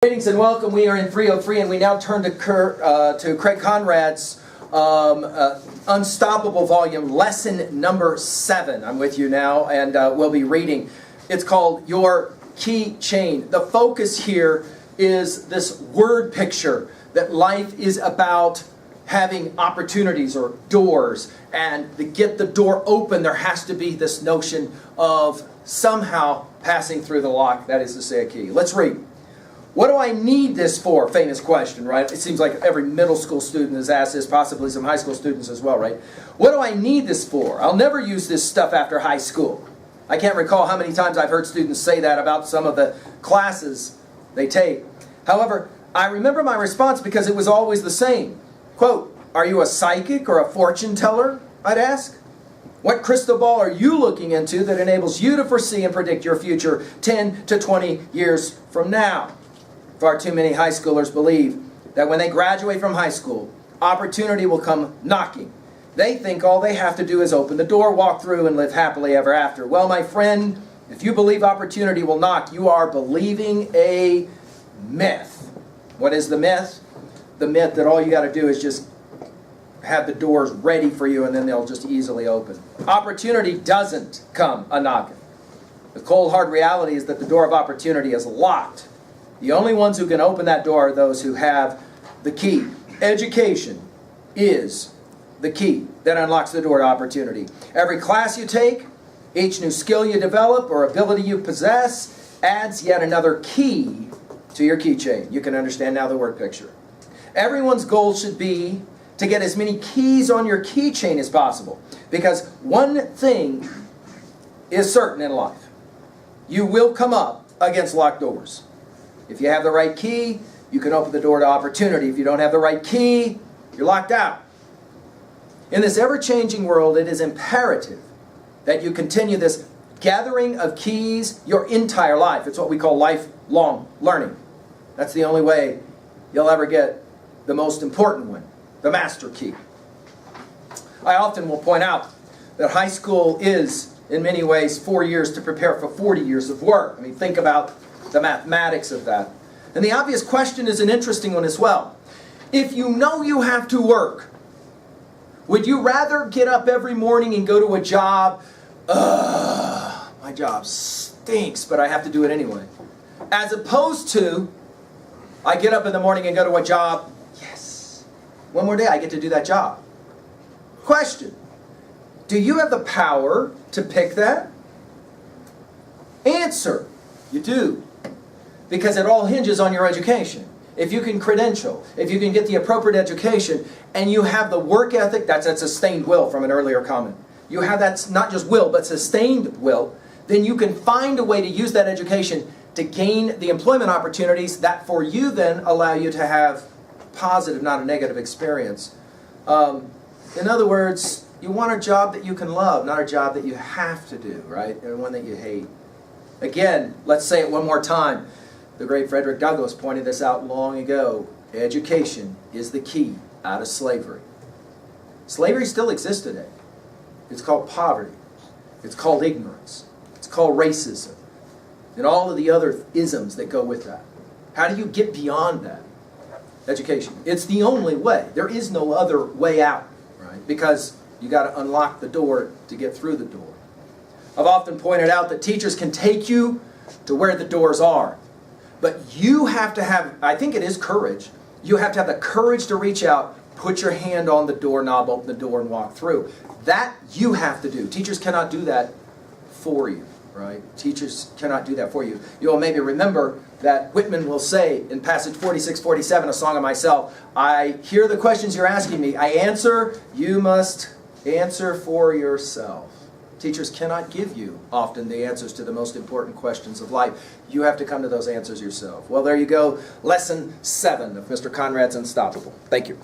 Greetings and welcome. We are in 303 and we now turn to Craig Conrad's Unstoppable volume, lesson number 7. I'm with you now and we'll be reading. It's called Your Key Chain. The focus here is this word picture that life is about having opportunities or doors, and to get the door open there has to be this notion of somehow passing through the lock, that is to say a key. Let's read. What do I need this for? Famous question, right? It seems like every middle school student has asked this, possibly some high school students as well, right? What do I need this for? I'll never use this stuff after high school. I can't recall how many times I've heard students say that about some of the classes they take. However, I remember my response because it was always the same. Quote, are you a psychic or a fortune teller? I'd ask. What crystal ball are you looking into that enables you to foresee and predict your future 10 to 20 years from now? Far too many high schoolers believe that when they graduate from high school, opportunity will come knocking. They think all they have to do is open the door, walk through, and live happily ever after. Well, my friend, if you believe opportunity will knock, you are believing a myth. What is the myth? The myth that all you got to do is just have the doors ready for you and then they'll just easily open. Opportunity doesn't come a-knocking. The cold hard reality is that the door of opportunity is locked. The only ones who can open that door are those who have the key. Education is the key that unlocks the door to opportunity. Every class you take, each new skill you develop or ability you possess adds yet another key to your keychain. You can understand now the word picture. Everyone's goal should be to get as many keys on your keychain as possible, because one thing is certain in life. You will come up against locked doors. If you have the right key, you can open the door to opportunity. If you don't have the right key, you're locked out. In this ever-changing world, it is imperative that you continue this gathering of keys your entire life. It's what we call lifelong learning. That's the only way you'll ever get the most important one, the master key. I often will point out that high school is, in many ways, 4 years to prepare for 40 years of work. I mean, think about the mathematics of that. And the obvious question is an interesting one as well. If you know you have to work, would you rather get up every morning and go to a job, my job stinks, but I have to do it anyway, as opposed to, I get up in the morning and go to a job, yes, one more day I get to do that job. Question, do you have the power to pick that? Answer, you do. Because it all hinges on your education. If you can credential, if you can get the appropriate education, and you have the work ethic, that's that sustained will from an earlier comment. You have that not just will, but sustained will, then you can find a way to use that education to gain the employment opportunities that for you then allow you to have positive, not a negative experience. In other words, you want a job that you can love, not a job that you have to do, right? And one that you hate. Again, let's say it one more time. The great Frederick Douglass pointed this out long ago. Education is the key out of slavery. Slavery still exists today. It's called poverty. It's called ignorance. It's called racism. And all of the other isms that go with that. How do you get beyond that? Education. It's the only way. There is no other way out, right? Because you got to unlock the door to get through the door. I've often pointed out that teachers can take you to where the doors are. But you have to have, I think it is courage, you have to have the courage to reach out, put your hand on the doorknob, open the door, and walk through. That you have to do. Teachers cannot do that for you, right? Teachers cannot do that for you. You'll maybe remember that Whitman will say in passage 46-47, a song of myself, I hear the questions you're asking me, I answer, you must answer for yourself. Teachers cannot give you often the answers to the most important questions of life. You have to come to those answers yourself. Well, there you go. Lesson 7 of Mr. Conrad's Unstoppable. Thank you.